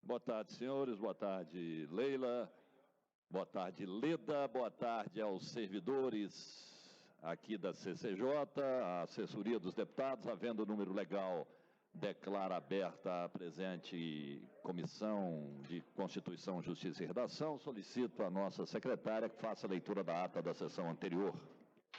Boa tarde, senhores. Boa tarde, Leila. Boa tarde, Leda. Boa tarde aos servidores aqui da CCJ, a assessoria dos deputados. Havendo o número legal, declara aberta a presente Comissão de Constituição, Justiça e Redação. Solicito à nossa secretária que faça a leitura da ata da sessão anterior.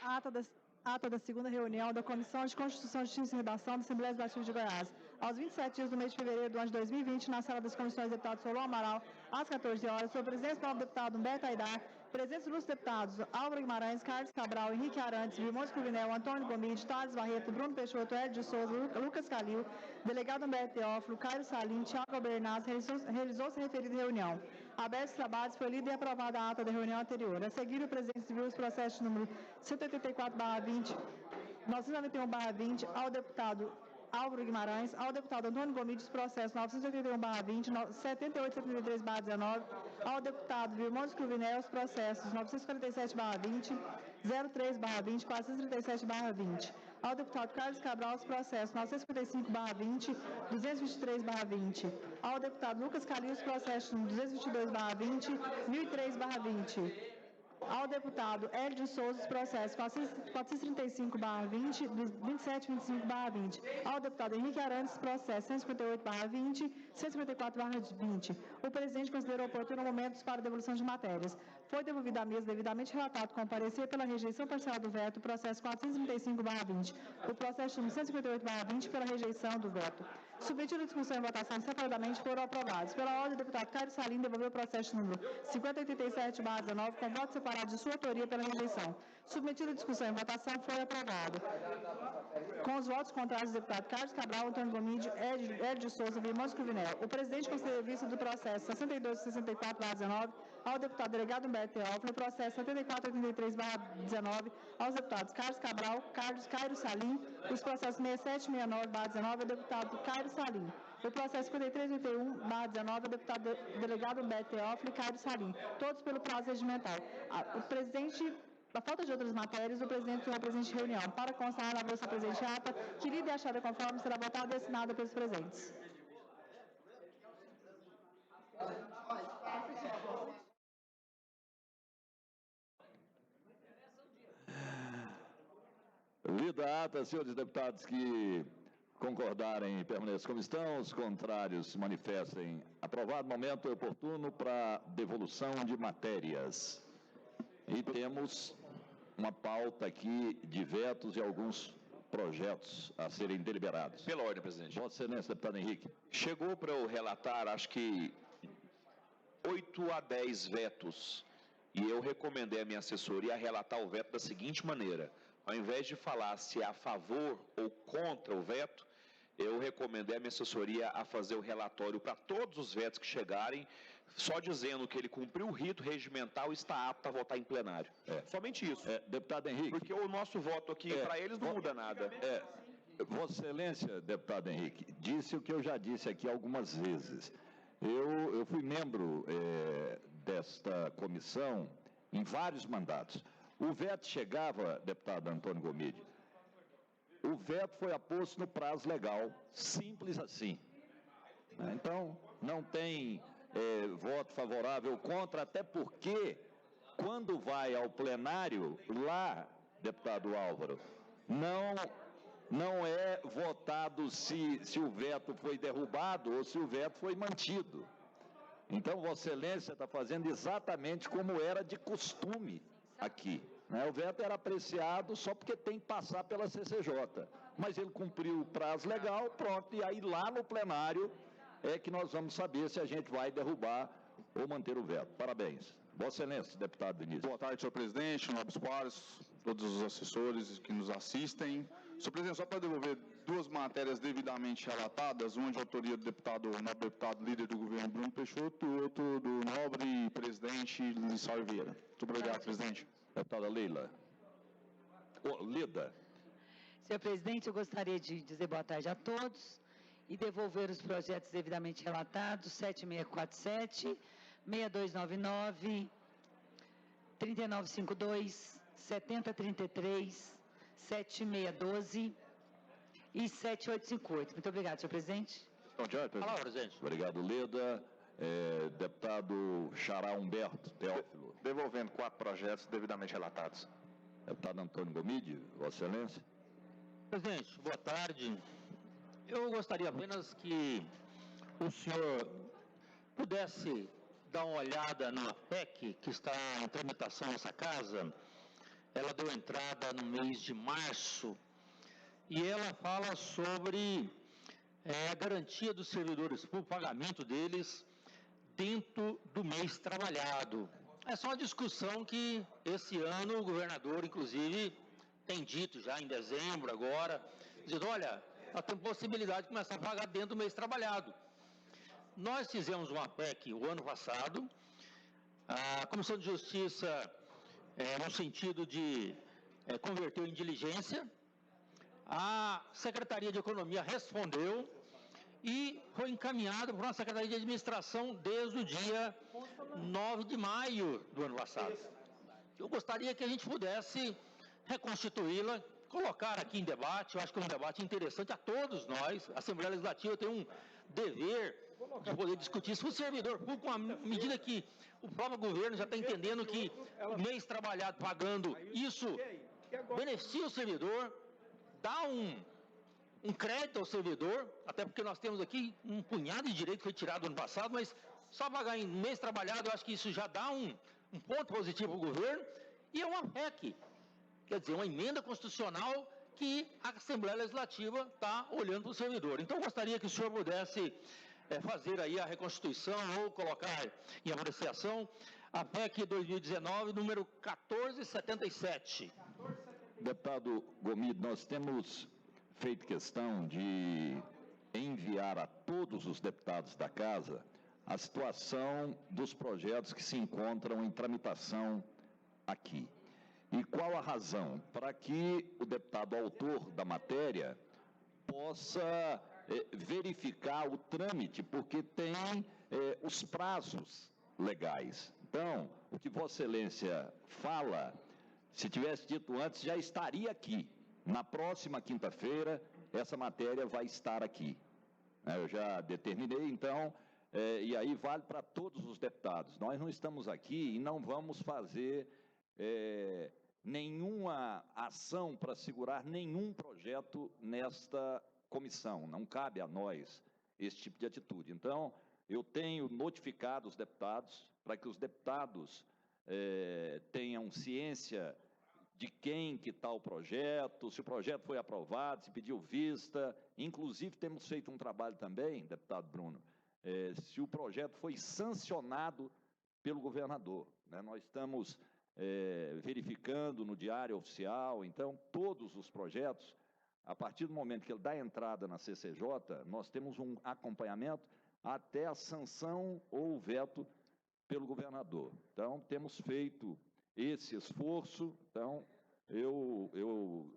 Ata da segunda reunião da Comissão de Constituição, Justiça e Redação da Assembleia Legislativa de Goiás. Aos 27 dias do mês de fevereiro do ano de 2020, na sala das comissões, deputado Solon Amaral, às 14 horas, sob a presença do novo deputado Humberto Aidar, presença dos deputados Álvaro Guimarães, Carlos Cabral, Henrique Arantes, Vilmões Cruvinel, Antônio Gomide, Thales Barreto, Bruno Peixoto, Hélio de Souza, Lucas Calil, delegado Humberto Teófilo, Caio Salim, Thiago Albernaz, realizou-se a referida reunião. Abertos os trabalhos, foi lida e aprovada a ata da reunião anterior. A seguir, o presidente civil os processos número 184/20, 991/20, ao deputado Álvaro Guimarães, ao deputado Antônio Gomide, os processos 981/20, 7873/19, ao deputado Vilmões Cruvinel, os processos 947/20, 03/20, 437/20, ao deputado Carlos Cabral, os processos 955/20, 223/20, ao deputado Lucas Calil, os processos 222/20, 1003/20, ao deputado Hélio de Souza, os processos 435/20, 2725/20. Ao deputado Henrique Arantes, os processos 158/20, 154/20. O presidente considerou oportuno momentos para devolução de matérias. Foi devolvido à mesa devidamente relatado com parecer pela rejeição parcial do veto, o processo 435/20. O processo número 158/20 pela rejeição do veto. Submetido à discussão e votação separadamente, foram aprovados. Pela ordem, o deputado Caio Salim devolveu o processo número 5087/19 com voto separado de sua autoria pela rejeição. Submetido à discussão e votação, foi aprovado. Com os votos contrários do deputado Carlos Cabral, Antônio Gomide, Hélio de Souza, Vilmões Cruvinel. O presidente considerou vista do processo 6264/19 ao deputado delegado Humberto Teófilo, o processo 7483/19 aos deputados Carlos Cabral, Caio Salim, os processos 6769/19 ao deputado Caio Salim. O processo 5381/19 ao deputado delegado Humberto Teófilo e Caio Salim, todos pelo prazo regimental. A falta de outras matérias, o presidente do presente reunião. Para constar na bolsa presente ata, que lida e achada conforme será votada e assinada pelos presentes. Lida a ata, senhores deputados que concordarem, permaneçam como estão, os contrários se manifestem. Aprovado. Momento oportuno para devolução de matérias. E temos uma pauta aqui de vetos e alguns projetos a serem deliberados. Pela ordem, presidente. Vossa Excelência, deputado Henrique. Chegou para eu relatar, acho que 8 a 10 vetos, e eu recomendei à minha assessoria relatar o veto da seguinte maneira: ao invés de falar se é a favor ou contra o veto, eu recomendei à minha assessoria a fazer o relatório para todos os vetos que chegarem, só dizendo que ele cumpriu o rito regimental e está apto a votar em plenário. Somente isso. Deputado Henrique. Porque o nosso voto aqui, para eles, não muda nada. Vossa Excelência, deputado Henrique, disse o que eu já disse aqui algumas vezes. Eu fui membro desta comissão em vários mandatos. O veto chegava, deputado Antônio Gomide, o veto foi aposto no prazo legal, simples assim. Então, não tem voto favorável ou contra, até porque, quando vai ao plenário, lá, deputado Álvaro, não é votado se o veto foi derrubado ou se o veto foi mantido. Então, Vossa Excelência está fazendo exatamente como era de costume aqui. O veto era apreciado só porque tem que passar pela CCJ. Mas ele cumpriu o prazo legal, pronto, e aí lá no plenário é que nós vamos saber se a gente vai derrubar ou manter o veto. Parabéns. Vossa Excelência, deputado Vinícius. Boa tarde, senhor presidente, nobres pares, todos os assessores que nos assistem. Senhor presidente, só para devolver duas matérias devidamente relatadas, uma de autoria do nobre deputado líder do governo Bruno Peixoto e outro do nobre presidente Lissau Vieira. Muito obrigado, presidente. Deputada Leila. Lida. Senhor presidente, eu gostaria de dizer boa tarde a todos e devolver os projetos devidamente relatados, 7647, 6299, 3952, 7033, 7612 e 7858. Muito obrigado, senhor presidente. Palavra, presidente. Obrigado, Leda. Deputado Xará Humberto Teófilo. Devolvendo 4 projetos devidamente relatados. Deputado Antônio Gomide, Vossa Excelência. Presidente, boa tarde. Eu gostaria apenas que o senhor pudesse dar uma olhada na PEC que está em tramitação nessa casa. Ela deu entrada no mês de março e ela fala sobre a garantia dos servidores públicos, o pagamento deles dentro do mês trabalhado. Essa é uma discussão que esse ano o governador, inclusive, tem dito já em dezembro agora, dizendo, olha, nós temos possibilidade de começar a pagar dentro do mês trabalhado. Nós fizemos uma PEC o ano passado, a Comissão de Justiça, no sentido de converter em diligência, a Secretaria de Economia respondeu e foi encaminhado para uma Secretaria de Administração desde o dia 9 de maio do ano passado. Eu gostaria que a gente pudesse reconstituí-la, colocar aqui em debate. Eu acho que é um debate interessante a todos nós. A Assembleia Legislativa tem um dever de poder discutir isso. O servidor público, à medida que o próprio governo já está entendendo que o mês trabalhado pagando, isso beneficia o servidor, dá um crédito ao servidor, até porque nós temos aqui um punhado de direito que foi tirado no ano passado, mas só pagar em mês trabalhado, eu acho que isso já dá um ponto positivo para o governo, e é uma PEC, quer dizer, uma emenda constitucional que a Assembleia Legislativa está olhando para o servidor. Então, eu gostaria que o senhor pudesse fazer aí a reconstituição ou colocar em apreciação a PEC 2019, número 1477. Deputado Gomide, nós temos feito questão de enviar a todos os deputados da Casa a situação dos projetos que se encontram em tramitação aqui. E qual a razão? Para que o deputado autor da matéria possa verificar o trâmite, porque tem os prazos legais. Então, o que Vossa Excelência fala, se tivesse dito antes, já estaria aqui. Na próxima quinta-feira, essa matéria vai estar aqui. Eu já determinei, então, e aí vale para todos os deputados. Nós não estamos aqui e não vamos fazer nenhuma ação para segurar nenhum projeto nesta comissão. Não cabe a nós esse tipo de atitude. Então, eu tenho notificado os deputados para que os deputados tenham ciência de quem que está o projeto, se o projeto foi aprovado, se pediu vista. Inclusive, temos feito um trabalho também, deputado Bruno, se o projeto foi sancionado pelo governador. Né? Nós estamos verificando no Diário Oficial. Então, todos os projetos, a partir do momento que ele dá entrada na CCJ, nós temos um acompanhamento até a sanção ou o veto pelo governador. Então, temos feito esse esforço. Então, eu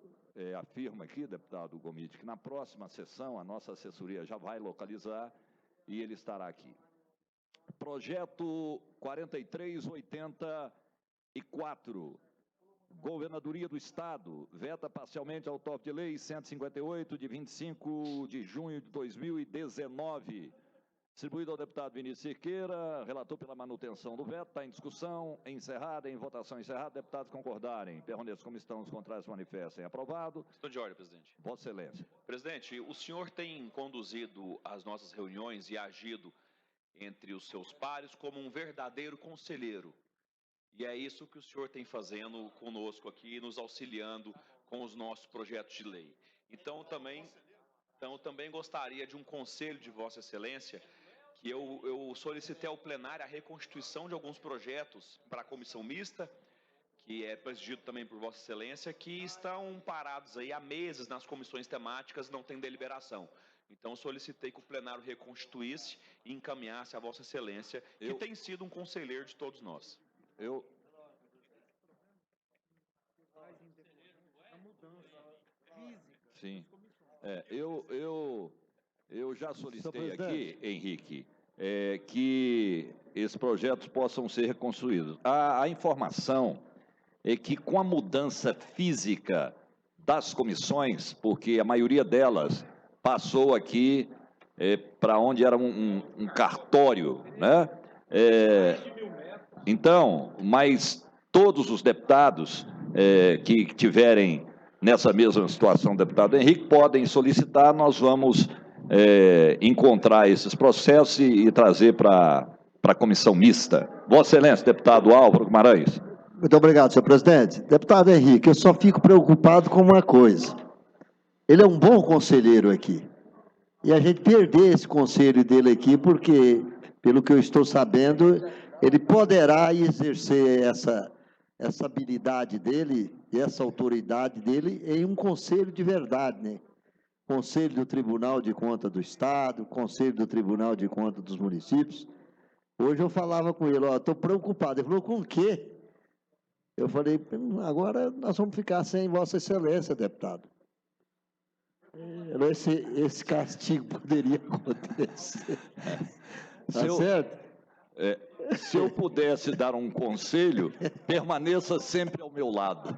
afirmo aqui, deputado Gomide, que na próxima sessão a nossa assessoria já vai localizar e ele estará aqui. Projeto 4384, Governadoria do Estado, veta parcialmente ao toque de lei 158, de 25 de junho de 2019. Distribuído ao deputado Vinícius Cerqueira, relator pela manutenção do veto, está em discussão, encerrada, em votação encerrada. Deputados concordarem, permaneçam como estão, os contrários se manifestem. Aprovado. Estou de ordem, presidente. Vossa Excelência. Presidente, o senhor tem conduzido as nossas reuniões e agido entre os seus pares como um verdadeiro conselheiro. E é isso que o senhor tem fazendo conosco aqui, nos auxiliando com os nossos projetos de lei. Então, também gostaria de um conselho de Vossa Excelência, que eu solicitei ao plenário a reconstituição de alguns projetos para a comissão mista, que é presidido também por Vossa Excelência, que estão parados aí há meses nas comissões temáticas, não tem deliberação. Então, solicitei que o plenário reconstituísse e encaminhasse a Vossa Excelência, que tem sido um conselheiro de todos nós. Sim. Eu já solicitei aqui, Henrique, que esses projetos possam ser reconstruídos. A informação é que, com a mudança física das comissões, porque a maioria delas passou aqui para onde era um cartório, né? Então, mas todos os deputados que tiverem nessa mesma situação, deputado Henrique, podem solicitar, nós vamos encontrar esses processos e trazer para a comissão mista. Vossa Excelência, deputado Álvaro Guimarães. Muito obrigado, senhor presidente. Deputado Henrique, eu só fico preocupado com uma coisa. Ele é um bom conselheiro aqui. E a gente perder esse conselho dele aqui, porque, pelo que eu estou sabendo, ele poderá exercer essa habilidade dele e essa autoridade dele em um conselho de verdade, né? Conselho do Tribunal de Contas do Estado, Conselho do Tribunal de Contas dos Municípios. Hoje eu falava com ele, estou preocupado. Ele falou, com o quê? Eu falei, agora nós vamos ficar sem Vossa Excelência, deputado. Esse castigo poderia acontecer. Tá certo? Se eu pudesse dar um conselho, permaneça sempre ao meu lado.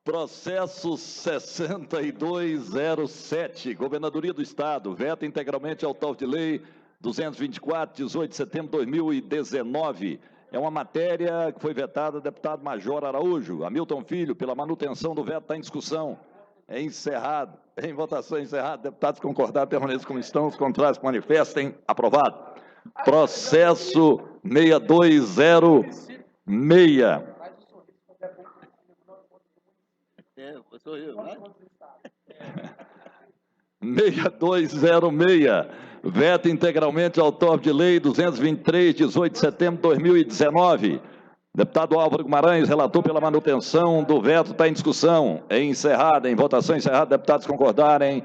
Processo 6207, Governadoria do Estado, veta integralmente autor de lei 224, 18 de setembro de 2019. É uma matéria que foi vetada, deputado Major Araújo. Hamilton Filho, pela manutenção do veto, está em discussão. É encerrado. Em votação encerrada. Deputados concordados, permaneçam como estão. Os contrários manifestem. Aprovado. Processo 6206. 6206. Veta integralmente autor de lei 223, 18 de setembro de 2019. Deputado Álvaro Guimarães, relator pela manutenção do veto, está em discussão. É encerrada, em votação encerrada. Deputados concordarem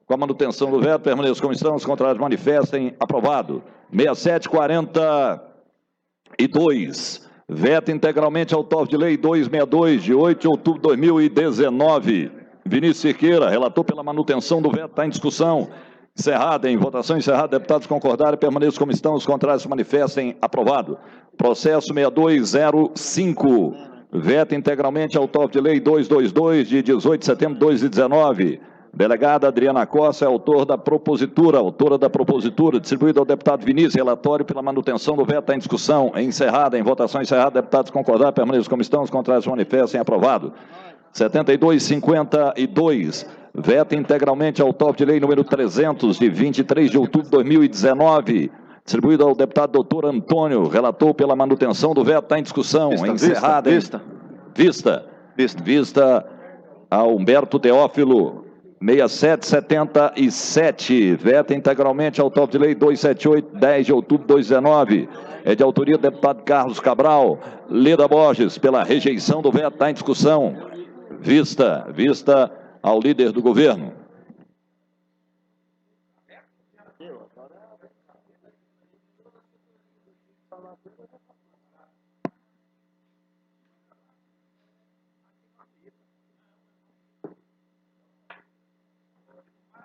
com a manutenção do veto, permaneçam como estão. Os contrários manifestem. Aprovado. 6742. Veta integralmente autor de lei 262, de 8 de outubro de 2019. Vinícius Siqueira, relator pela manutenção do veto, está em discussão. Encerrada, em votação encerrada, deputados concordarem, permaneçam como estão, os contrários se manifestem. Aprovado. Processo 6205, veta integralmente autor de lei 222, de 18 de setembro de 2019. Delegada Adriana Costa é autora da propositura, distribuída ao deputado Vinícius, relatório pela manutenção do veto, está em discussão. Encerrada, em votação encerrada, deputados concordarem, permaneçam como estão, os contrários se manifestem. Aprovado. 7252, veta integralmente autor de lei número 300, de 23 de outubro de 2019, distribuído ao deputado doutor Antônio, relator pela manutenção do veto, está em discussão. Encerrada. Vista a Humberto Teófilo, 6777, veta integralmente autor de lei 278, 10 de outubro de 2019, é de autoria do deputado Carlos Cabral. Leda Borges, pela rejeição do veto, está em discussão. Vista ao líder do governo.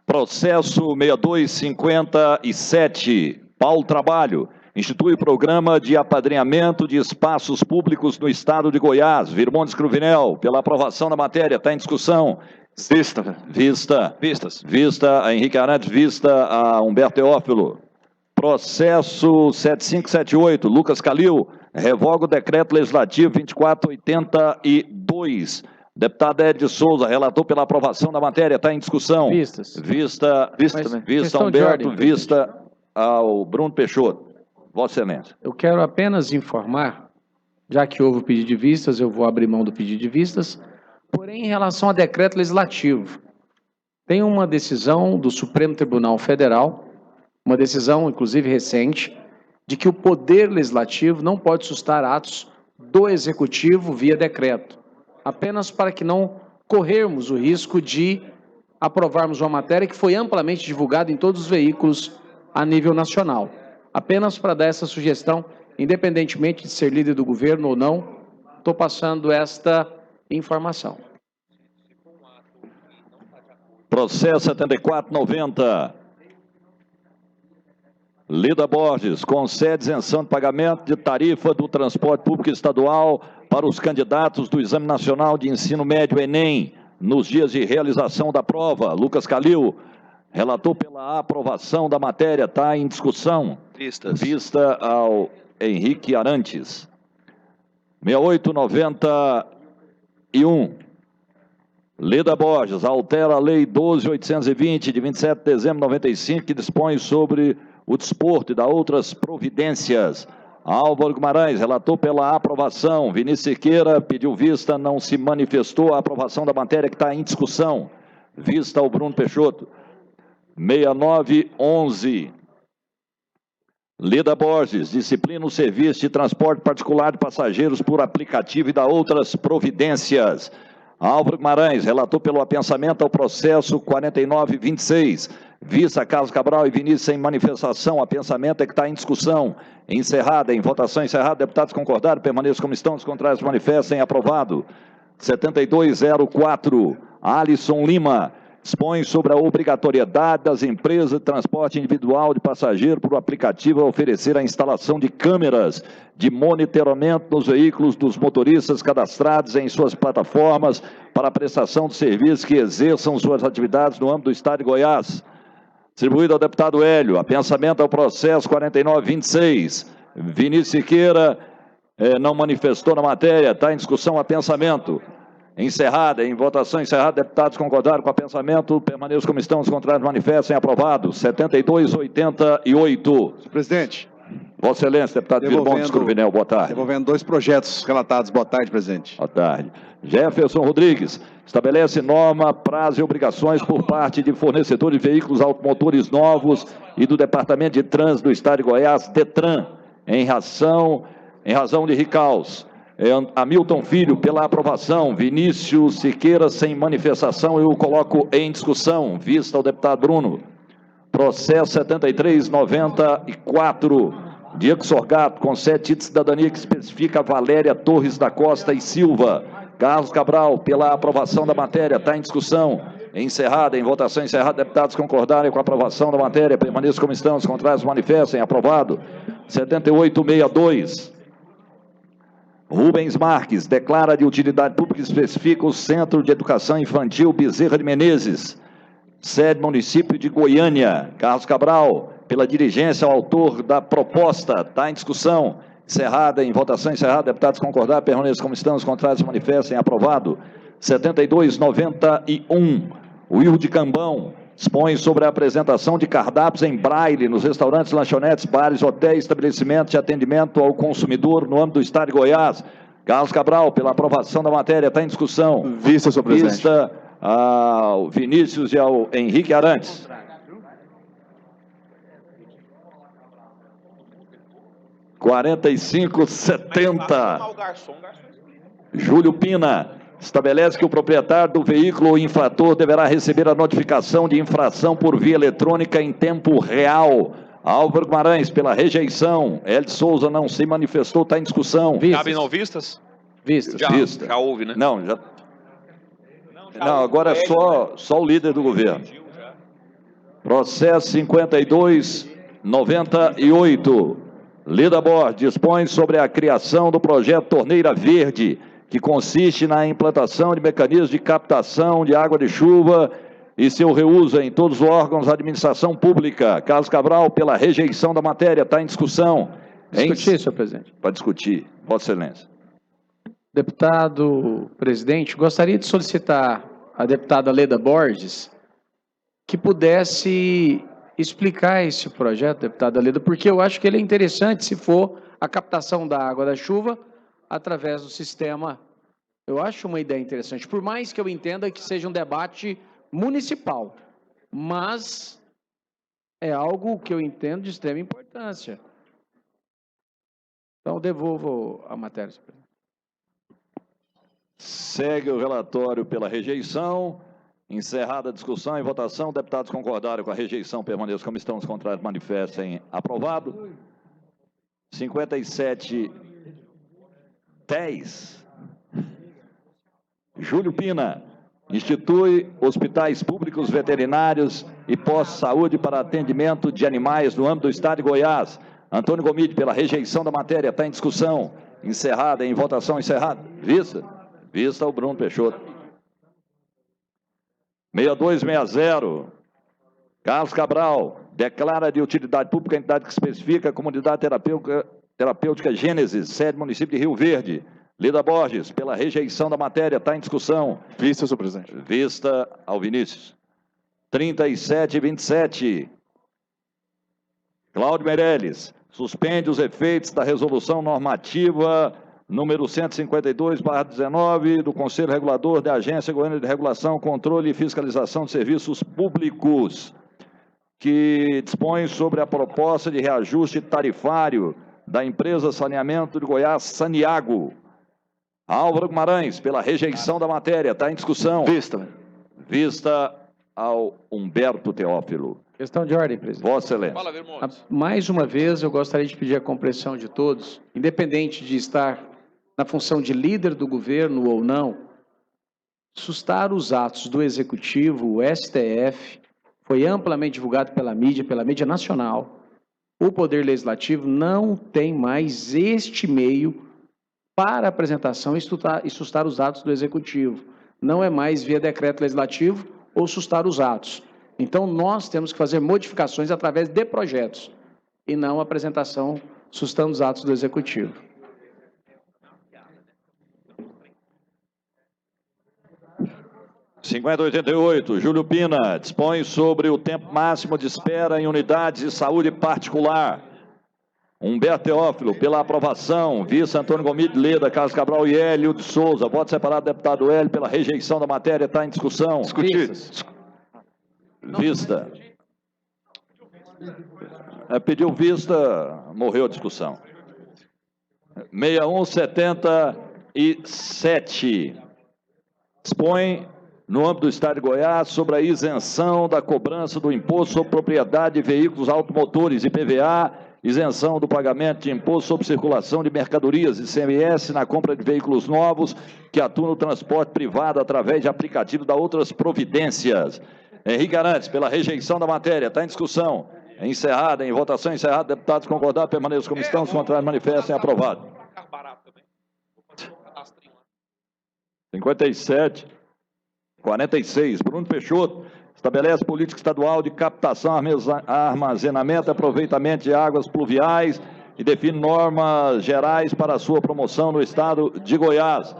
Processo 6257, Paulo Trabalho. Institui programa de apadrinhamento de espaços públicos no estado de Goiás. Virmontes Cruvinel, pela aprovação da matéria, está em discussão. Vista a Henrique Arantes, vista a Humberto Teófilo. Processo 7578, Lucas Calil, revoga o decreto legislativo 2482. Deputado Ed Souza, relator pela aprovação da matéria, está em discussão. Vista Humberto, vista ao Bruno Peixoto. Vossa Excelência. Eu quero apenas informar, já que houve o pedido de vistas, eu vou abrir mão do pedido de vistas, porém, em relação ao decreto legislativo, tem uma decisão do Supremo Tribunal Federal, uma decisão, inclusive recente, de que o Poder Legislativo não pode sustar atos do Executivo via decreto, apenas para que não corrermos o risco de aprovarmos uma matéria que foi amplamente divulgada em todos os veículos a nível nacional. Apenas para dar essa sugestão, independentemente de ser líder do governo ou não, estou passando esta informação. Processo 7490. Leda Borges, concede isenção de pagamento de tarifa do transporte público estadual para os candidatos do Exame Nacional de Ensino Médio, Enem. nos dias de realização da prova. Lucas Calil, relator pela aprovação da matéria, está em discussão. Vista ao Henrique Arantes. 6891. Leda Borges, altera a Lei 12.820, de 27 de dezembro de 95, que dispõe sobre o desporto e dá outras providências. Álvaro Guimarães, relator pela aprovação. Vinícius Siqueira pediu vista, não se manifestou. A aprovação da matéria que está em discussão. Vista ao Bruno Peixoto. 6911. Leda Borges, disciplina o serviço de transporte particular de passageiros por aplicativo e dá outras providências. Álvaro Guimarães, relator pelo apensamento ao processo 4926. Vista Carlos Cabral e Vinícius sem manifestação. Apensamento é que está em discussão. Encerrada, em votação encerrada. Deputados concordaram, permaneçam como estão. Os contrários manifestem. Aprovado. 7204. Alisson Lima. Dispõe sobre a obrigatoriedade das empresas de transporte individual de passageiro por aplicativo a oferecer a instalação de câmeras de monitoramento nos veículos dos motoristas cadastrados em suas plataformas para a prestação de serviços que exerçam suas atividades no âmbito do Estado de Goiás. Distribuído ao deputado Hélio. Apensamento ao processo 4926. Vinícius Siqueira não manifestou na matéria. Está em discussão apensamento. Encerrada, em votação encerrada, deputados concordaram com o apensamento, permaneçam como estão, os contrários manifestem, aprovado. 7288. Senhor presidente. Vossa Excelência, deputado Virmontes Cruvinel, boa tarde. Devolvendo 2 projetos relatados. Boa tarde, presidente. Boa tarde. Jefferson Rodrigues, estabelece norma, prazo e obrigações por parte de fornecedores de veículos automotores novos e do Departamento de Trânsito do Estado de Goiás, DETRAN, em razão de Ricaus. Hamilton Filho, pela aprovação. Vinícius Siqueira, sem manifestação, eu o coloco em discussão. Vista ao deputado Bruno. Processo 7394. Diego Sorgato, concede título de cidadania que especifica Valéria Torres da Costa e Silva. Carlos Cabral, pela aprovação da matéria, está em discussão. Encerrada, em votação encerrada, deputados concordarem com a aprovação da matéria, permaneçam como estão, os contrários manifestem, aprovado. 7862. Rubens Marques, declara de utilidade pública e especifica o Centro de Educação Infantil Bezerra de Menezes, sede município de Goiânia. Carlos Cabral, pela diligência ao autor da proposta, está em discussão. Encerrada, em votação encerrada, deputados concordaram, permaneçam como estão, os contrários manifestem, aprovado. 7291, Will de Cambão, dispõe sobre a apresentação de cardápios em braille nos restaurantes, lanchonetes, bares, hotéis, estabelecimentos de atendimento ao consumidor no âmbito do Estado de Goiás. Carlos Cabral, pela aprovação da matéria, está em discussão. Vista, senhor presidente. Vista ao Vinícius e ao Henrique Arantes. – 4570. Júlio Pina. Estabelece que o proprietário do veículo ou infrator deverá receber a notificação de infração por via eletrônica em tempo real. Álvaro Guimarães, pela rejeição. Hélio Souza não se manifestou, está em discussão. Cabem não vistas? Vistas. Já houve, né? Não, já. Não, agora é só o líder do governo. Processo 5298. Leda Borges dispõe sobre a criação do projeto Torneira Verde, que consiste na implantação de mecanismos de captação de água de chuva e seu reuso em todos os órgãos da administração pública. Carlos Cabral, pela rejeição da matéria, está em discussão. Discutir, senhor presidente. Para discutir. Vossa Excelência. Deputado presidente, gostaria de solicitar à deputada Leda Borges que pudesse explicar esse projeto, deputada Leda, porque eu acho que ele é interessante se for a captação da água da chuva através do sistema. Eu acho uma ideia interessante, por mais que eu entenda que seja um debate municipal, mas é algo que eu entendo de extrema importância. Então, devolvo a matéria. Segue o relatório pela rejeição. Encerrada a discussão e votação, deputados concordaram com a rejeição, permaneçam como estão, os contrários manifestem, aprovado. 5710. Júlio Pina, institui hospitais públicos veterinários e postos de saúde para atendimento de animais no âmbito do Estado de Goiás. Antônio Gomide, pela rejeição da matéria, está em discussão. Encerrada, em votação encerrada. Vista ao Bruno Peixoto. 6260. Carlos Cabral, declara de utilidade pública a entidade que especifica a comunidade terapêutica Gênesis, sede município de Rio Verde. Lida Borges, pela rejeição da matéria, está em discussão. Vista, senhor presidente. Vista ao Vinícius. 3727. Cláudio Meirelles, suspende os efeitos da resolução normativa número 152/19 do Conselho Regulador da Agência Goiana de Regulação, Controle e Fiscalização de Serviços Públicos, que dispõe sobre a proposta de reajuste tarifário da empresa Saneamento de Goiás, Saniago. Álvaro Guimarães, pela rejeição da matéria, está em discussão. Vista. Vista ao Humberto Teófilo. Questão de ordem, presidente. Vossa Excelência. Fala, Vermontes. Mais uma vez, eu gostaria de pedir a compreensão de todos, independente de estar na função de líder do governo ou não, sustar os atos do Executivo, o STF, foi amplamente divulgado pela mídia nacional. O Poder Legislativo não tem mais este meio para apresentação e sustar os atos do Executivo. Não é mais via decreto legislativo ou sustar os atos. Então, nós temos que fazer modificações através de projetos e não apresentação sustando os atos do Executivo. — 5088, Júlio Pina, dispõe sobre o tempo máximo de espera em unidades de saúde particular. Humberto Teófilo, pela aprovação. Vice Antônio Gomide, Leda, Carlos Cabral e Hélio de Souza. Voto separado, deputado Hélio, pela rejeição da matéria, está em discussão. Discutir. Vista. Pediu vista, morreu a discussão. 6177. Dispõe, no âmbito do Estado de Goiás, sobre a isenção da cobrança do imposto sobre propriedade de veículos automotores, IPVA, isenção do pagamento de imposto sobre circulação de mercadorias, ICMS, na compra de veículos novos que atuam no transporte privado através de aplicativo da outras providências. Henrique Arantes, pela rejeição da matéria, está em discussão. Encerrada, em votação encerrada, deputados concordados permaneçam como estão, os contrários manifestem, aprovado. 57, 46, Bruno Peixoto, estabelece política estadual de captação, armazenamento e aproveitamento de águas pluviais e define normas gerais para a sua promoção no estado de Goiás.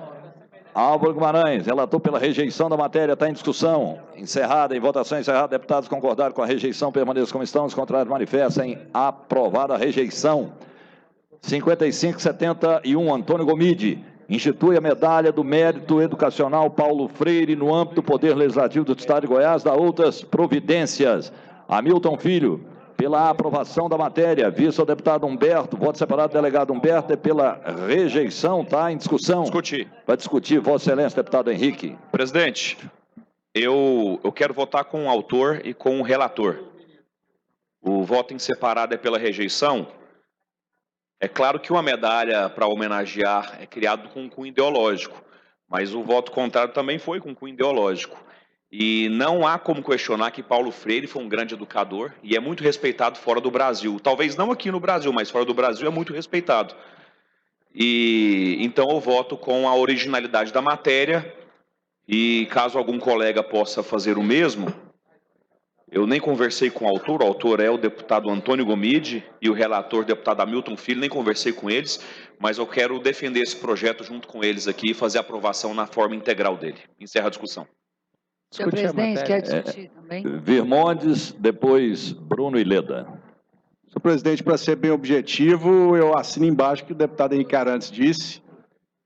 Álvaro Guimarães, relator pela rejeição da matéria, está em discussão. Encerrada, em votação encerrada, deputados concordaram com a rejeição, permaneçam como estão, os contrários manifestem, aprovada a rejeição. 5571, Antônio Gomide, institui a medalha do mérito educacional Paulo Freire no âmbito do Poder Legislativo do Estado de Goiás, da outras providências. Hamilton Filho, pela aprovação da matéria. Vice ao deputado Humberto, voto separado, delegado Humberto, pela rejeição, está em discussão. Discutir. Vai discutir, Vossa Excelência, deputado Henrique. Presidente, eu quero votar com o autor e com o relator. O voto em separado é pela rejeição. É claro que uma medalha para homenagear é criado com cunho ideológico, mas o voto contrário também foi com cunho ideológico. E não há como questionar que Paulo Freire foi um grande educador e é muito respeitado fora do Brasil. Talvez não aqui no Brasil, mas fora do Brasil é muito respeitado. E então eu voto com a originalidade da matéria e caso algum colega possa fazer o mesmo, eu nem conversei com o autor é o deputado Antônio Gomide e o relator, o deputado Hamilton Filho, nem conversei com eles, mas eu quero defender esse projeto junto com eles aqui e fazer a aprovação na forma integral dele. Encerra a discussão. Senhor presidente, quer discutir também? Virmondes, depois Bruno e Leda. Senhor presidente, para ser bem objetivo, eu assino embaixo o que o deputado Henrique Arantes disse.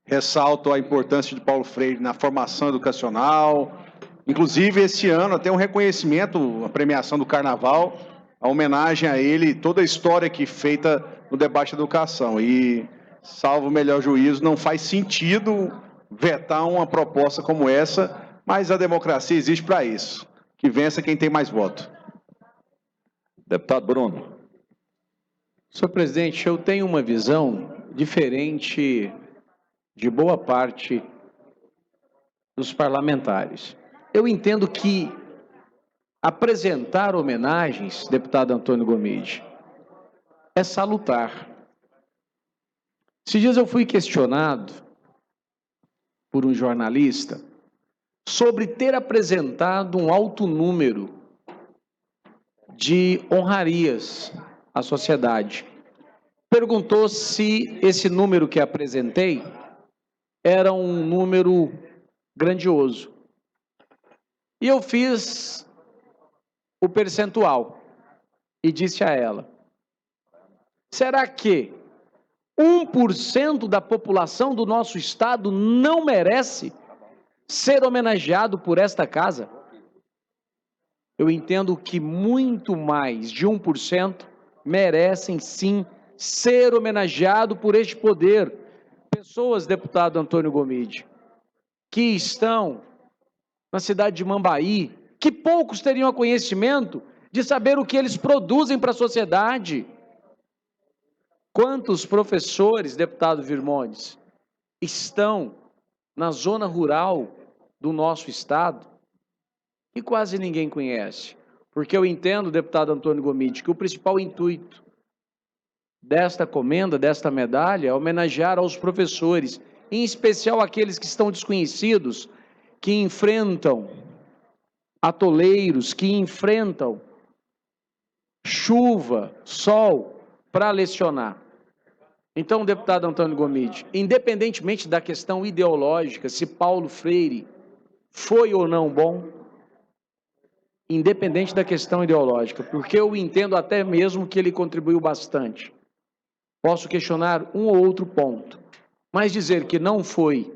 Ressalto a importância de Paulo Freire na formação educacional. Inclusive, esse ano tem um reconhecimento, a premiação do Carnaval, a homenagem a ele, toda a história que feita no debate de educação. E, salvo o melhor juízo, não faz sentido vetar uma proposta como essa, mas a democracia existe para isso, que vença quem tem mais voto. Deputado Bruno. Senhor presidente, eu tenho uma visão diferente de boa parte dos parlamentares. Eu entendo que apresentar homenagens, deputado Antônio Gomide, é salutar. Esses dias eu fui questionado por um jornalista sobre ter apresentado um alto número de honrarias à sociedade. Perguntou se esse número que apresentei era um número grandioso. E eu fiz o percentual e disse a ela: será que 1% da população do nosso estado não merece ser homenageado por esta casa? Eu entendo que muito mais de 1% merecem sim ser homenageado por este poder. Pessoas, deputado Antônio Gomide, que estão na cidade de Mambaí, que poucos teriam conhecimento de saber o que eles produzem para a sociedade. Quantos professores, deputado Virmondes, estão na zona rural do nosso estado e quase ninguém conhece? Porque eu entendo, deputado Antônio Gomide, que o principal intuito desta comenda, desta medalha, é homenagear aos professores, em especial aqueles que estão desconhecidos, que enfrentam atoleiros, que enfrentam chuva, sol, para lecionar. Então, deputado Antônio Gomide, independentemente da questão ideológica, se Paulo Freire foi ou não bom, independente da questão ideológica, porque eu entendo até mesmo que ele contribuiu bastante. Posso questionar um ou outro ponto, mas dizer que não foi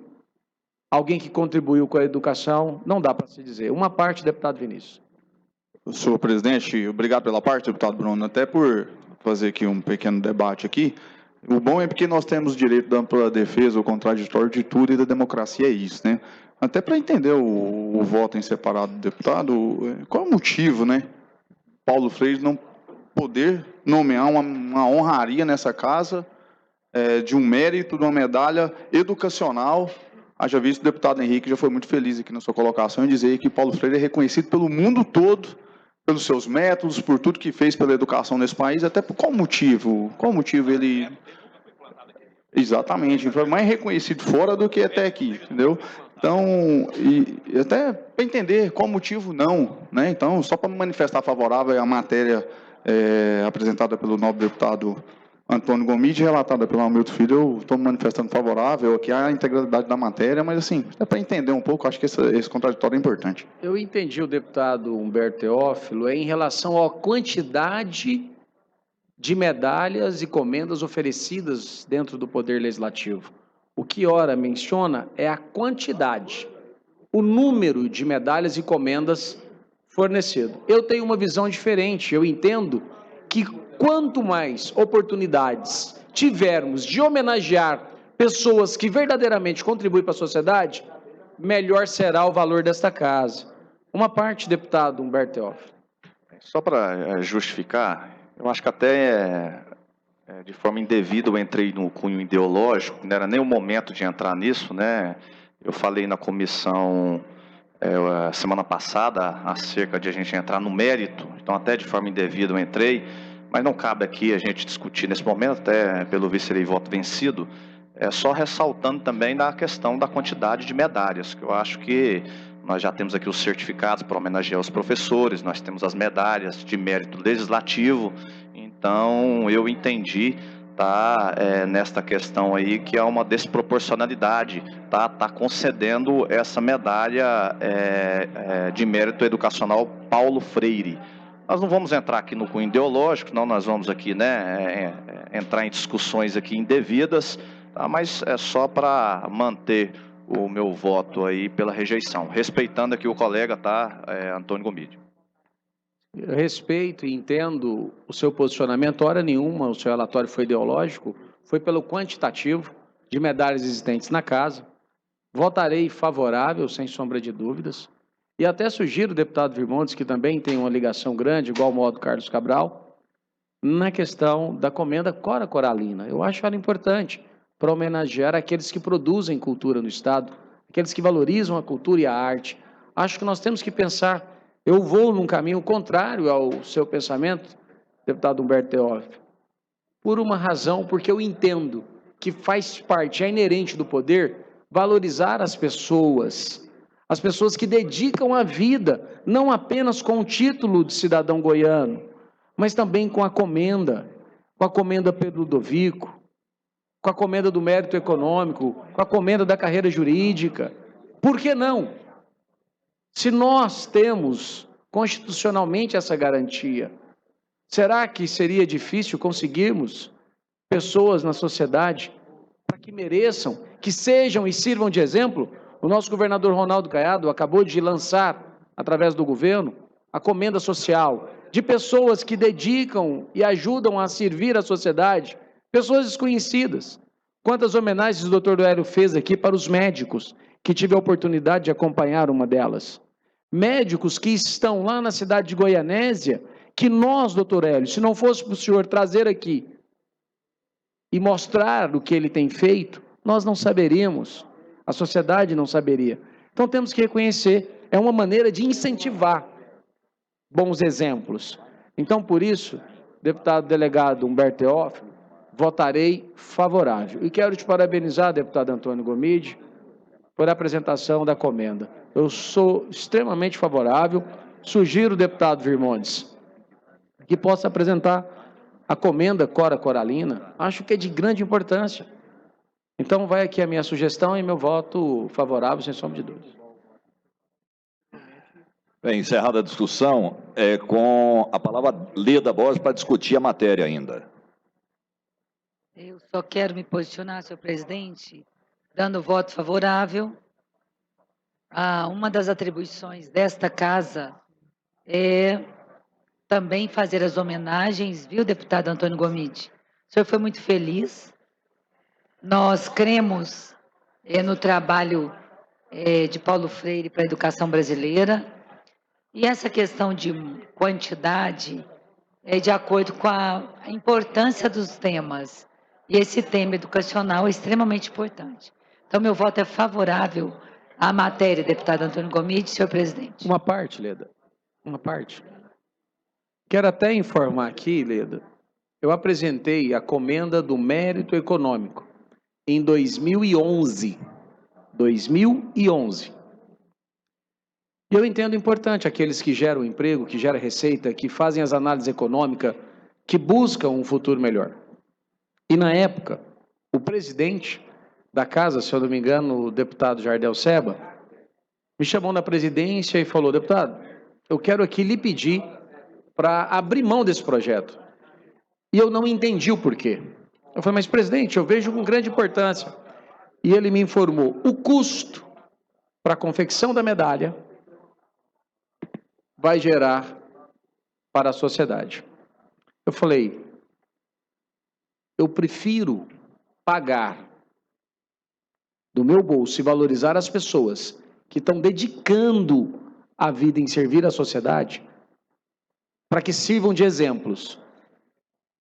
alguém que contribuiu com a educação, não dá para se dizer. Uma parte, deputado Vinícius. Senhor presidente, obrigado pela parte, deputado Bruno, até por fazer aqui um pequeno debate aqui. O bom é porque nós temos direito da ampla defesa, o contraditório de tudo, e da democracia é isso, né? Até para entender o voto em separado do deputado, qual é o motivo, né? Paulo Freire não poder nomear uma honraria nessa casa, de um mérito, de uma medalha educacional. Haja visto, o deputado Henrique já foi muito feliz aqui na sua colocação em dizer que Paulo Freire é reconhecido pelo mundo todo, pelos seus métodos, por tudo que fez pela educação nesse país. Até por qual motivo? Qual motivo ele... Exatamente, foi mais reconhecido fora do que até aqui, entendeu? Então, e até para entender qual motivo não, né? Então, só para me manifestar favorável à matéria apresentada pelo nobre deputado Antônio Gomide, relatada pelo Hamilton Filho, eu estou me manifestando favorável aqui à integralidade da matéria, mas assim, é para entender um pouco, acho que esse contraditório é importante. Eu entendi o deputado Humberto Teófilo em relação à quantidade de medalhas e comendas oferecidas dentro do Poder Legislativo. O que ora menciona é a quantidade, o número de medalhas e comendas fornecido. Eu tenho uma visão diferente, eu entendo que quanto mais oportunidades tivermos de homenagear pessoas que verdadeiramente contribuem para a sociedade, melhor será o valor desta casa. Uma parte, deputado Humberto Teófilo. Só para justificar, eu acho que até de forma indevida eu entrei no cunho ideológico, não era nem o momento de entrar nisso, né? Eu falei na comissão semana passada acerca de a gente entrar no mérito, então até de forma indevida eu entrei, mas não cabe aqui a gente discutir nesse momento, até pelo visto serei voto vencido, só ressaltando também da questão da quantidade de medalhas, que eu acho que nós já temos aqui os certificados para homenagear os professores, nós temos as medalhas de mérito legislativo, então eu entendi, nesta questão aí, que há uma desproporcionalidade, tá concedendo essa medalha de mérito educacional Paulo Freire. Nós não vamos entrar aqui no cunho ideológico, não, nós vamos aqui, né, entrar em discussões aqui indevidas, tá? Mas é só para manter o meu voto aí pela rejeição, respeitando aqui o colega, Antônio Gomide. Eu respeito e entendo o seu posicionamento, hora nenhuma o seu relatório foi ideológico, foi pelo quantitativo de medalhas existentes na casa. Votarei favorável, sem sombra de dúvidas, e até sugiro, deputado Virmondes, que também tem uma ligação grande, igual ao modo Carlos Cabral, na questão da comenda Cora Coralina. Eu acho ela importante para homenagear aqueles que produzem cultura no Estado, aqueles que valorizam a cultura e a arte. Acho que nós temos que pensar. Eu vou num caminho contrário ao seu pensamento, deputado Humberto Teófilo, por uma razão, porque eu entendo que faz parte, é inerente do poder, valorizar as pessoas, as pessoas que dedicam a vida, não apenas com o título de cidadão goiano, mas também com a comenda Pedro Ludovico, com a comenda do mérito econômico, com a comenda da carreira jurídica. Por que não? Se nós temos constitucionalmente essa garantia, será que seria difícil conseguirmos pessoas na sociedade para que mereçam, que sejam e sirvam de exemplo? O nosso governador Ronaldo Caiado acabou de lançar, através do governo, a comenda social de pessoas que dedicam e ajudam a servir a sociedade, pessoas desconhecidas. Quantas homenagens o doutor Hélio fez aqui para os médicos, que tive a oportunidade de acompanhar uma delas. Médicos que estão lá na cidade de Goianésia, que nós, doutor Hélio, se não fosse para o senhor trazer aqui e mostrar o que ele tem feito, nós não saberíamos, a sociedade não saberia. Então temos que reconhecer, é uma maneira de incentivar bons exemplos. Então, por isso, deputado delegado Humberto Teófilo, votarei favorável. E quero te parabenizar, deputado Antônio Gomide, por a apresentação da comenda. Eu sou extremamente favorável, sugiro, deputado Virmontes, que possa apresentar a comenda Cora Coralina, acho que é de grande importância. Então, vai aqui a minha sugestão e meu voto favorável, sem sombra de dúvida. Bem, encerrada a discussão, com a palavra Leda Borges para discutir a matéria ainda. Eu só quero me posicionar, senhor presidente, dando voto favorável. Uma das atribuições desta casa é também fazer as homenagens, viu, deputado Antônio Gomide? O senhor foi muito feliz. Nós cremos no trabalho de Paulo Freire para a educação brasileira. E essa questão de quantidade é de acordo com a importância dos temas. E esse tema educacional é extremamente importante. Então, meu voto é favorável à matéria, deputado Antônio Gomide, senhor presidente. Uma parte, Leda. Uma parte. Quero até informar aqui, Leda, eu apresentei a comenda do mérito econômico em 2011. 2011. E eu entendo importante aqueles que geram emprego, que geram receita, que fazem as análises econômicas, que buscam um futuro melhor. E na época, o presidente da casa, se eu não me engano, o deputado Jardel Seba, me chamou na presidência e falou: deputado, eu quero aqui lhe pedir para abrir mão desse projeto. E eu não entendi o porquê. Eu falei: mas presidente, eu vejo com grande importância. E ele me informou: o custo para a confecção da medalha vai gerar para a sociedade. Eu falei: eu prefiro pagar do meu bolso e valorizar as pessoas que estão dedicando a vida em servir a sociedade, para que sirvam de exemplos.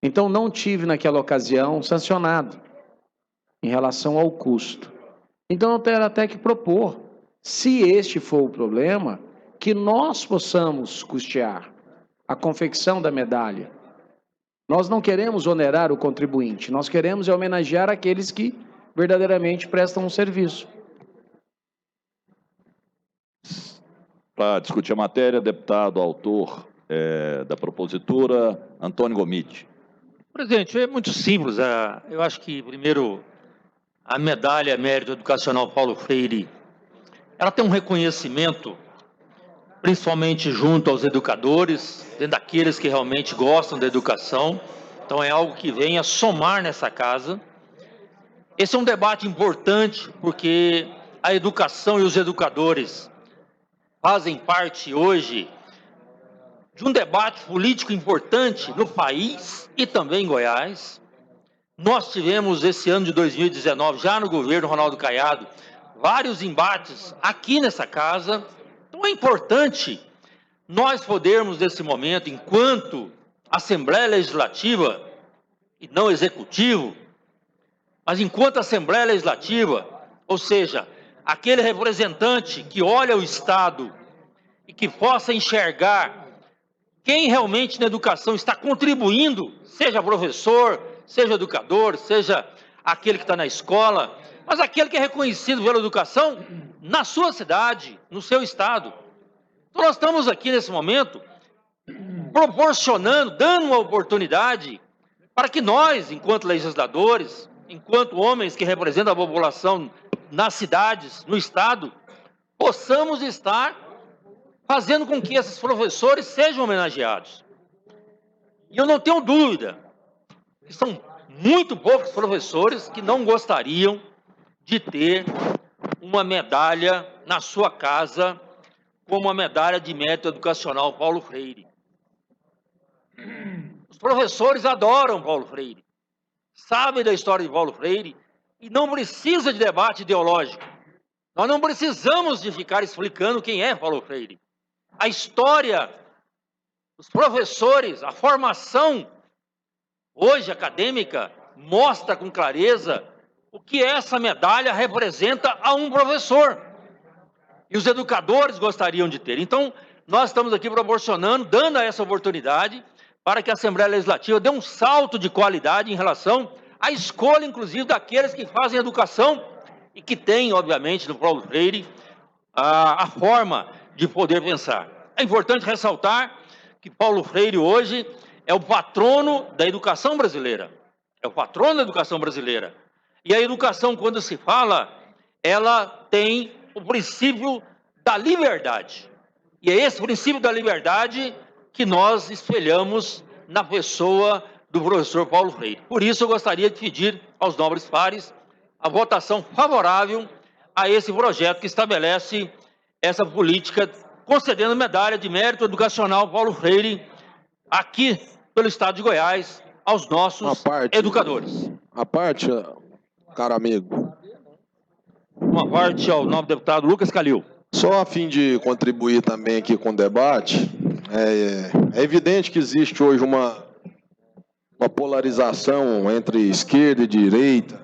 Então, não tive naquela ocasião sancionado em relação ao custo. Então, eu quero até que propor, se este for o problema, que nós possamos custear a confecção da medalha. Nós não queremos onerar o contribuinte, nós queremos homenagear aqueles que verdadeiramente prestam um serviço. Para discutir a matéria, deputado autor da propositura, Antônio Gomide. Presidente, é muito simples. Eu acho que, primeiro, a medalha Mérito Educacional Paulo Freire, ela tem um reconhecimento, principalmente junto aos educadores, dentro daqueles que realmente gostam da educação. Então, é algo que vem a somar nessa casa. Esse é um debate importante, porque a educação e os educadores fazem parte hoje de um debate político importante no país e também em Goiás. Nós tivemos esse ano de 2019, já no governo Ronaldo Caiado, vários embates aqui nessa casa. Então é importante nós podermos, nesse momento, enquanto Assembleia Legislativa, e não Executivo, mas enquanto Assembleia Legislativa, ou seja, aquele representante que olha o Estado e que possa enxergar quem realmente na educação está contribuindo, seja professor, seja educador, seja aquele que está na escola, mas aquele que é reconhecido pela educação na sua cidade, no seu estado. Então, nós estamos aqui nesse momento proporcionando, dando uma oportunidade para que nós, enquanto legisladores, enquanto homens que representam a população nas cidades, no estado, possamos estar fazendo com que esses professores sejam homenageados. E eu não tenho dúvida que são muito poucos professores que não gostariam de ter uma medalha na sua casa, como a medalha de mérito educacional Paulo Freire. Os professores adoram Paulo Freire, sabem da história de Paulo Freire e não precisa de debate ideológico. Nós não precisamos de ficar explicando quem é Paulo Freire. A história, os professores, a formação hoje acadêmica mostra com clareza o que essa medalha representa a um professor. E os educadores gostariam de ter. Então, nós estamos aqui proporcionando, dando essa oportunidade para que a Assembleia Legislativa dê um salto de qualidade em relação à escolha, inclusive, daqueles que fazem educação e que têm, obviamente, no Paulo Freire, a forma de poder pensar. É importante ressaltar que Paulo Freire hoje é o patrono da educação brasileira. É o patrono da educação brasileira. E a educação, quando se fala, ela tem o princípio da liberdade. E é esse princípio da liberdade que nós espelhamos na pessoa do professor Paulo Freire. Por isso, eu gostaria de pedir aos nobres pares a votação favorável a esse projeto que estabelece essa política, concedendo medalha de mérito educacional Paulo Freire, aqui pelo Estado de Goiás, aos nossos educadores. A parte, caro amigo. Uma parte ao nobre deputado Lucas Calil. Só a fim de contribuir também aqui com o debate, é evidente que existe hoje uma polarização entre esquerda e direita,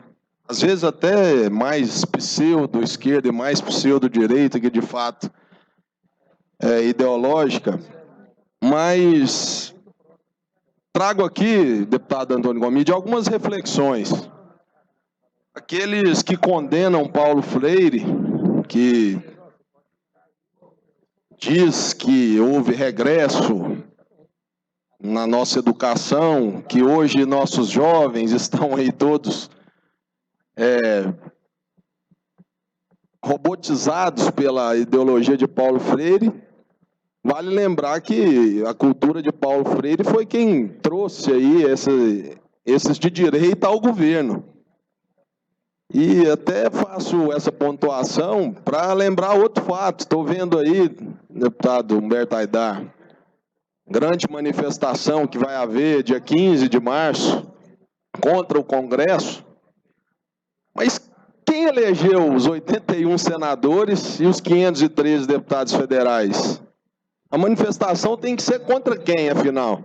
às vezes até mais pseudo-esquerda e mais pseudo-direita, que de fato é ideológica, mas trago aqui, deputado Antônio Gomide, algumas reflexões. Aqueles que condenam Paulo Freire, que diz que houve regresso na nossa educação, que hoje nossos jovens estão aí todos robotizados pela ideologia de Paulo Freire. Vale lembrar que a cultura de Paulo Freire foi quem trouxe aí esses de direita ao governo. E até faço essa pontuação para lembrar outro fato. Estou vendo aí, deputado Humberto Aidar, grande manifestação que vai haver dia 15 de março contra o Congresso. Mas quem elegeu os 81 senadores e os 513 deputados federais? A manifestação tem que ser contra quem, afinal?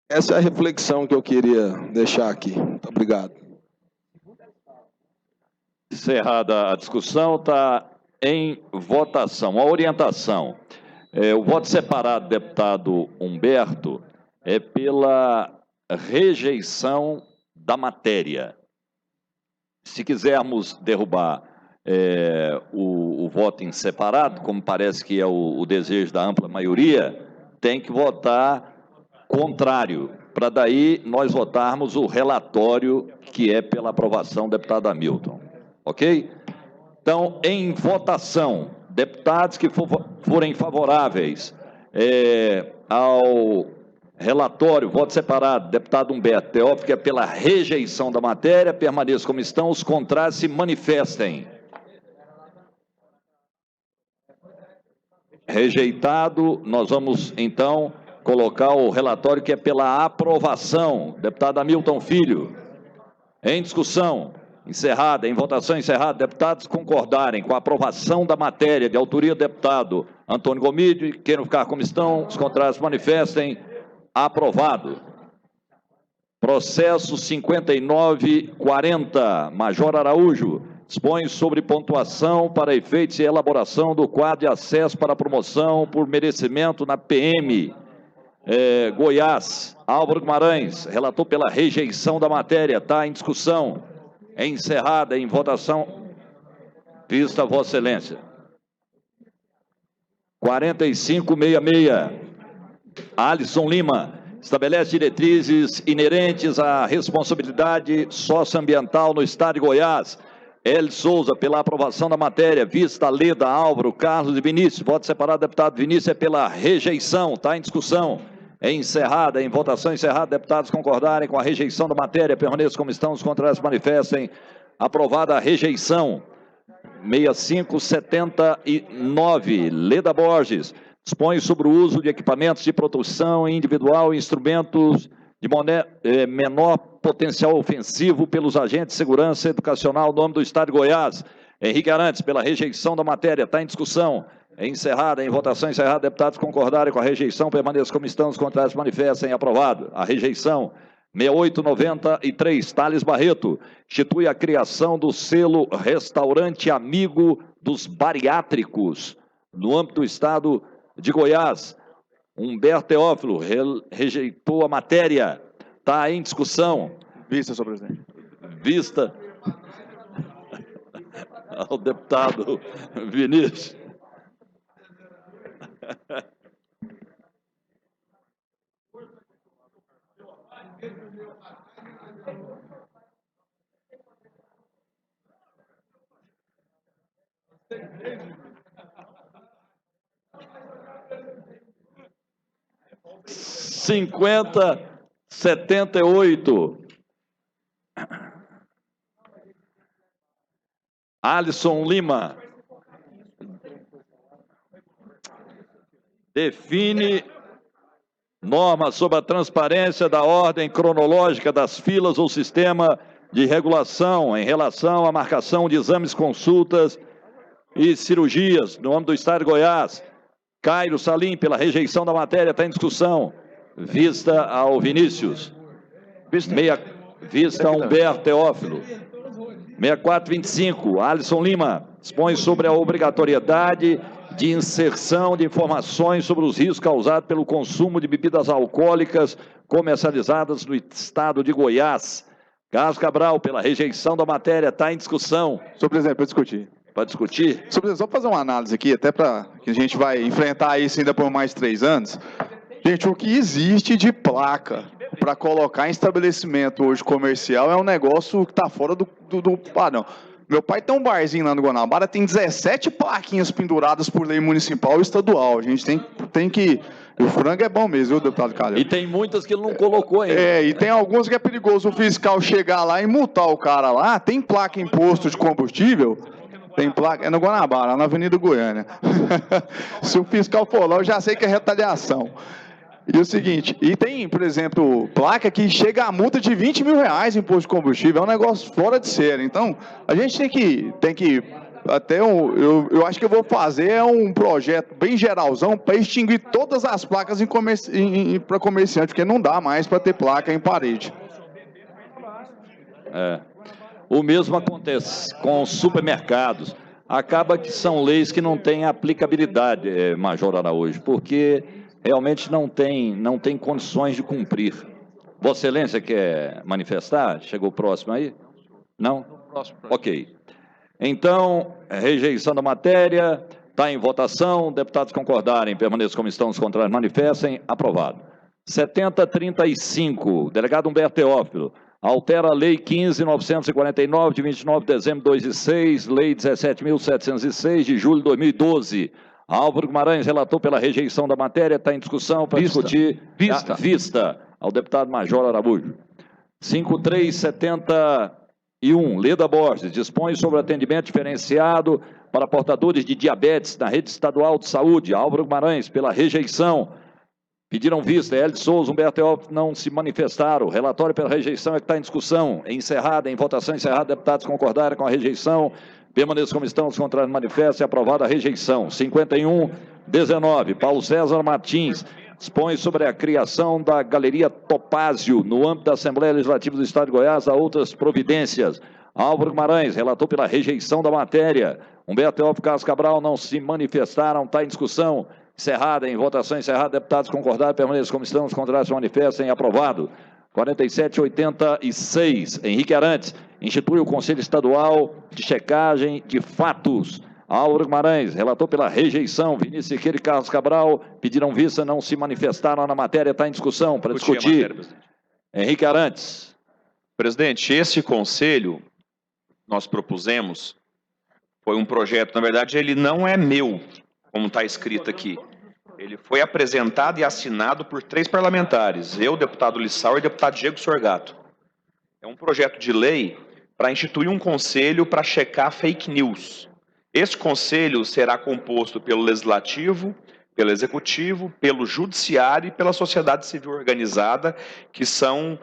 Essa é a reflexão que eu queria deixar aqui. Muito obrigado. Encerrada a discussão, está em votação. A orientação. O voto separado do deputado Humberto é pela rejeição da matéria. Se quisermos derrubar o voto em separado, como parece que é o desejo da ampla maioria, tem que votar contrário, para daí nós votarmos o relatório que é pela aprovação do deputado Hamilton. Ok? Então, em votação, deputados que forem favoráveis ao relatório, voto separado, deputado Humberto, é óbvio que é pela rejeição da matéria, permaneçam como estão, os contrários se manifestem. Rejeitado, nós vamos, então, colocar o relatório que é pela aprovação. Deputado Hamilton Filho. Em discussão, encerrada, em votação encerrada, deputados concordarem com a aprovação da matéria de autoria do deputado Antônio Gomide, queiram ficar como estão, os contrários manifestem. Aprovado. Processo 5940, Major Araújo, dispõe sobre pontuação para efeitos e elaboração do quadro de acesso para promoção por merecimento na PM Goiás. Álvaro Guimarães, relator pela rejeição da matéria, está em discussão. Encerrada em votação. Vista, Vossa Excelência. 4566. Alisson Lima. Estabelece diretrizes inerentes à responsabilidade socioambiental no Estado de Goiás. Hélio Souza, pela aprovação da matéria. Vista, Leda, Álvaro, Carlos e Vinícius. Voto separado, deputado Vinícius, é pela rejeição. Está em discussão. É encerrada, em votação encerrada. Deputados concordarem com a rejeição da matéria, permaneçam como estão, os contrários manifestem. Aprovada a rejeição. 6579, Leda Borges. Dispõe sobre o uso de equipamentos de proteção individual e instrumentos de menor potencial ofensivo pelos agentes de segurança educacional no âmbito do Estado de Goiás. Henrique Arantes, pela rejeição da matéria, está em discussão. É encerrada, em votação encerrada. Deputados concordarem com a rejeição, permaneçam como estão, os contrários manifestem. Aprovado. A rejeição. 6893, Thales Barreto. Institui a criação do selo Restaurante Amigo dos Bariátricos no âmbito do Estado de Goiás. Humberto Teófilo rejeitou a matéria. Está em discussão. Vista, senhor presidente. Vista ao deputado Vinícius. Cinquenta, 78. Alisson Lima. Define normas sobre a transparência da ordem cronológica das filas ou sistema de regulação em relação à marcação de exames, consultas e cirurgias no âmbito do Estado de Goiás. Cairo Salim, pela rejeição da matéria, está em discussão. Vista ao Vinícius. Vista a Humberto Teófilo. 6425, Alisson Lima. Dispõe sobre a obrigatoriedade de inserção de informações sobre os riscos causados pelo consumo de bebidas alcoólicas comercializadas no Estado de Goiás. Carlos Cabral, pela rejeição da matéria, está em discussão. Senhor presidente, para discutir. Para discutir? Senhor presidente, só fazer uma análise aqui, até para que a gente vai enfrentar isso ainda por mais 3 anos. Gente, o que existe de placa para colocar em estabelecimento hoje comercial é um negócio que está fora do padrão. Meu pai tem um barzinho lá no Guanabara, tem 17 plaquinhas penduradas por lei municipal e estadual. A gente tem que... O frango é bom mesmo, viu, deputado Calil? E tem muitas que ele não colocou ainda. E tem alguns que é perigoso o fiscal chegar lá e multar o cara lá. Tem placa em posto de combustível... Tem placa, é no Guanabara, na Avenida Goiânia. Se o fiscal for lá, eu já sei que é retaliação. E o seguinte, e tem, por exemplo, placa que chega a multa de R$20 mil em imposto de combustível, é um negócio fora de série. Então, a gente tem que até eu acho que eu vou fazer um projeto bem geralzão para extinguir todas as placas para comerciante, porque não dá mais para ter placa em parede. O mesmo acontece com os supermercados. Acaba que são leis que não têm aplicabilidade, Major Araújo, porque realmente não tem condições de cumprir. Vossa Excelência quer manifestar? Chegou próximo aí? Não? Ok. Então, rejeição da matéria, está em votação. Deputados concordarem, permaneçam como estão, os contrários manifestem. Aprovado. 7035, delegado Humberto Teófilo. Altera a Lei 15.949, de 29 de dezembro de 2006, Lei 17.706, de julho de 2012. Álvaro Guimarães, relator pela rejeição da matéria, está em discussão para discutir. Vista ao deputado Major Araújo. 5371, Leda Borges, dispõe sobre atendimento diferenciado para portadores de diabetes na rede estadual de saúde. Álvaro Guimarães, pela rejeição. Pediram vista, Hélio Souza, Humberto Teófilo não se manifestaram. O relatório pela rejeição é que está em discussão. Encerrada, em votação encerrada, deputados concordaram com a rejeição. Permaneçam como estão, os contrários manifestam. Aprovada a rejeição. 5119, Paulo César Martins dispõe sobre a criação da Galeria Topázio no âmbito da Assembleia Legislativa do Estado de Goiás a outras providências. Álvaro Guimarães, relator pela rejeição da matéria. Humberto Teófilo, Carlos Cabral não se manifestaram, está em discussão. Encerrada, em votação encerrada, deputados concordaram, permaneçam como estão, os contrários manifestem. Aprovado. 4786, Henrique Arantes, institui o Conselho Estadual de Checagem de Fatos. Álvaro Guimarães, relator pela rejeição. Vinícius Siqueira e Carlos Cabral pediram vista, não se manifestaram na matéria, está em discussão para discutir. Henrique Arantes. Presidente, esse conselho nós propusemos foi um projeto, na verdade ele não é meu, como está escrito aqui. Ele foi apresentado e assinado por 3 parlamentares, eu, deputado Lissau e deputado Diego Sorgato. É um projeto de lei para instituir um conselho para checar fake news. Esse conselho será composto pelo Legislativo, pelo Executivo, pelo Judiciário e pela sociedade civil organizada, que são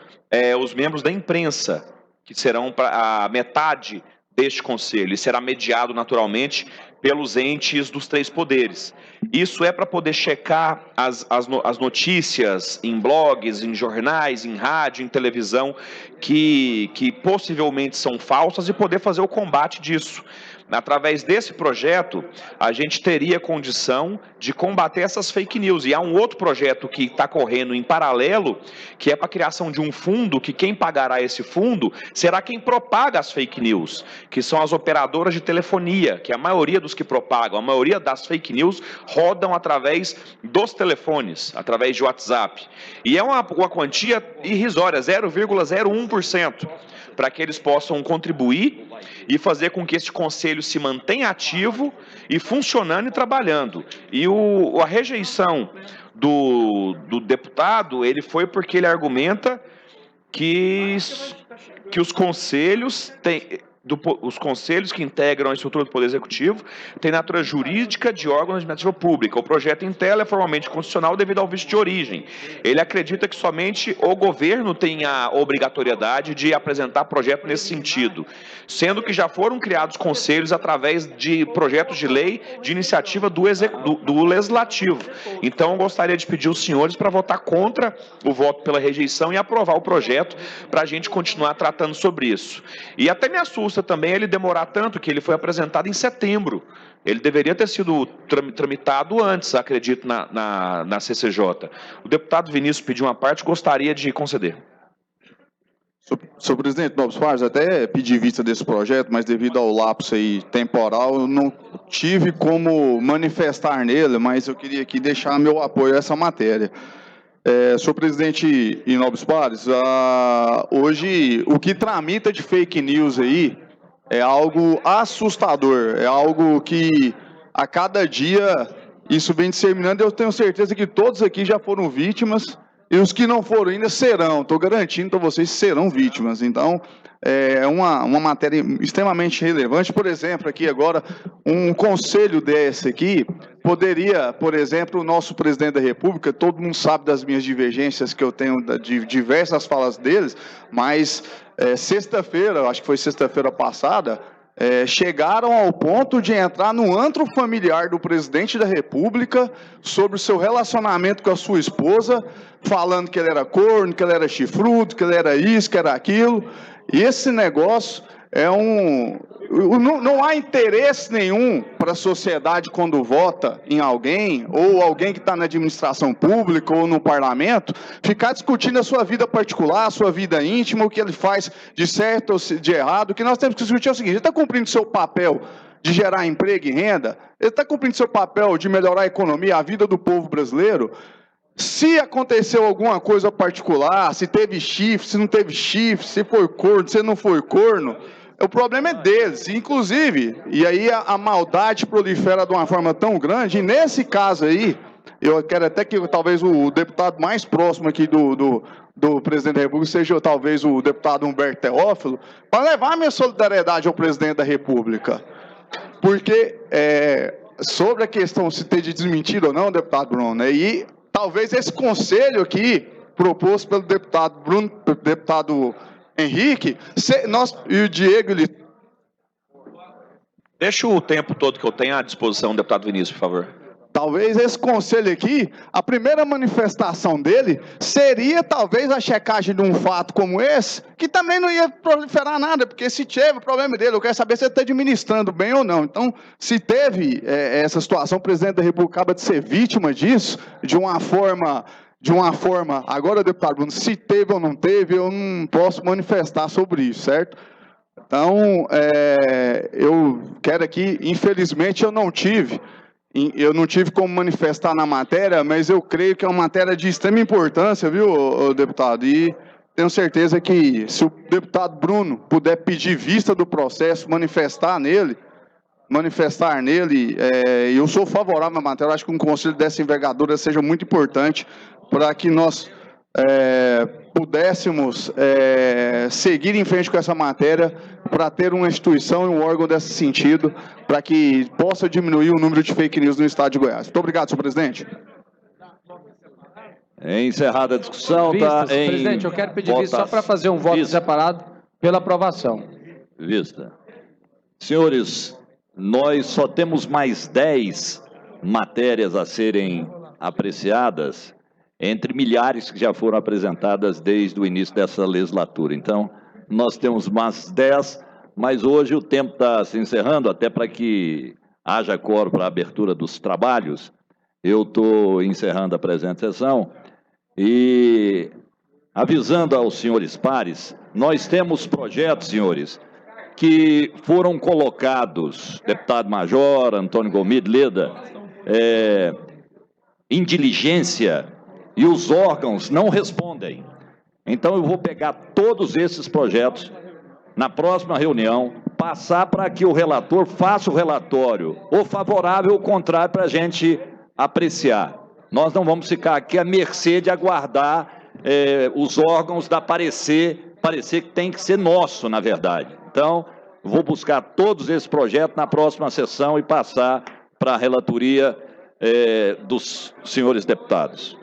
os membros da imprensa, que serão a metade deste conselho, e será mediado naturalmente pelos entes dos 3 poderes. Isso é para poder checar as notícias em blogs, em jornais, em rádio, em televisão, que possivelmente são falsas e poder fazer o combate disso. Através desse projeto, a gente teria condição de combater essas fake news. E há um outro projeto que está correndo em paralelo, que é para a criação de um fundo, que quem pagará esse fundo será quem propaga as fake news, que são as operadoras de telefonia, que a maioria dos que propagam, a maioria das fake news rodam através dos telefones, através de WhatsApp. E é uma quantia irrisória, 0,01%, para que eles possam contribuir e fazer com que esse conselho se mantenha ativo e funcionando e trabalhando. E a rejeição do deputado, ele foi porque ele argumenta que os conselhos têm... os conselhos que integram a estrutura do Poder Executivo têm natureza jurídica de órgão de administrativa pública. O projeto em tela é formalmente constitucional devido ao vício de origem. Ele acredita que somente o governo tem a obrigatoriedade de apresentar projeto nesse sentido, sendo que já foram criados conselhos através de projetos de lei de iniciativa do Legislativo. Então, eu gostaria de pedir aos senhores para votar contra o voto pela rejeição e aprovar o projeto para a gente continuar tratando sobre isso. E até me assusta também ele demorar tanto, que ele foi apresentado em setembro. Ele deveria ter sido tramitado antes, acredito, na CCJ. O deputado Vinícius pediu uma parte, gostaria de conceder. Senhor presidente, nobres pares, até pedi vista desse projeto, mas devido ao lapso aí temporal, eu não tive como manifestar nele, mas eu queria aqui deixar meu apoio a essa matéria. Senhor presidente e nobres pares, hoje o que tramita de fake news aí é algo assustador, é algo que a cada dia isso vem disseminando. Eu tenho certeza que todos aqui já foram vítimas e os que não foram ainda serão. Estou garantindo para vocês que serão vítimas. Então, é uma matéria extremamente relevante. Por exemplo, aqui agora, um conselho desse aqui poderia, por exemplo, o nosso presidente da República, todo mundo sabe das minhas divergências que eu tenho de diversas falas deles, mas sexta-feira, acho que foi sexta-feira passada, chegaram ao ponto de entrar no antro familiar do presidente da República sobre o seu relacionamento com a sua esposa, falando que ele era corno, que ele era chifrudo, que ele era isso, que era aquilo. E esse negócio não há interesse nenhum para a sociedade quando vota em alguém, ou alguém que está na administração pública ou no parlamento, ficar discutindo a sua vida particular, a sua vida íntima, o que ele faz de certo ou de errado. O que nós temos que discutir é o seguinte: ele está cumprindo seu papel de gerar emprego e renda, ele está cumprindo seu papel de melhorar a economia, a vida do povo brasileiro. Se aconteceu alguma coisa particular, se teve chifre, se não teve chifre, se foi corno, se não foi corno, o problema é deles. Inclusive, e aí a maldade prolifera de uma forma tão grande, e nesse caso aí, eu quero até que talvez o deputado mais próximo aqui do presidente da República seja talvez o deputado Humberto Teófilo, para levar a minha solidariedade ao presidente da República. Porque sobre a questão se ter de desmentir ou não, deputado Bruno, e talvez esse conselho aqui, proposto pelo deputado Bruno, deputado Henrique, e o Diego... Deixa o tempo todo que eu tenho à disposição, deputado Vinícius, por favor. Talvez esse conselho aqui, a primeira manifestação dele seria talvez a checagem de um fato como esse, que também não ia proliferar nada, porque se teve, o problema dele, eu quero saber se ele está administrando bem ou não. Então, se teve essa situação, o presidente da República acaba de ser vítima disso, de uma forma de uma forma... Agora, deputado Bruno, se teve ou não teve, eu não posso manifestar sobre isso, certo? Então, eu quero aqui, infelizmente, eu não tive como manifestar na matéria, mas eu creio que é uma matéria de extrema importância, viu, deputado? E tenho certeza que se o deputado Bruno puder pedir vista do processo, manifestar nele, eu sou favorável à matéria, eu acho que um conselho dessa envergadura seja muito importante para que nós pudéssemos seguir em frente com essa matéria, para ter uma instituição e um órgão desse sentido, para que possa diminuir o número de fake news no estado de Goiás. Muito obrigado, senhor presidente. Encerrada a discussão, presidente, eu quero pedir vista só para fazer um voto separado pela aprovação. Vista. Senhores, nós só temos mais 10 matérias a serem apreciadas, entre milhares que já foram apresentadas desde o início dessa legislatura. Então, nós temos mais 10, mas hoje o tempo está se encerrando, até para que haja quórum para a abertura dos trabalhos. Eu estou encerrando a presente sessão e avisando aos senhores pares, nós temos projetos, senhores, que foram colocados, deputado Major, Antônio Gomide, Leda, em diligência, e os órgãos não respondem. Então, eu vou pegar todos esses projetos na próxima reunião, passar para que o relator faça o relatório, ou favorável ou contrário, para a gente apreciar. Nós não vamos ficar aqui à mercê de aguardar os órgãos dar parecer que tem que ser nosso, na verdade. Então, vou buscar todos esses projetos na próxima sessão e passar para a relatoria dos senhores deputados.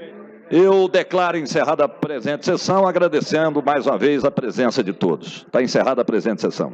Eu declaro encerrada a presente sessão, agradecendo mais uma vez a presença de todos. Está encerrada a presente sessão.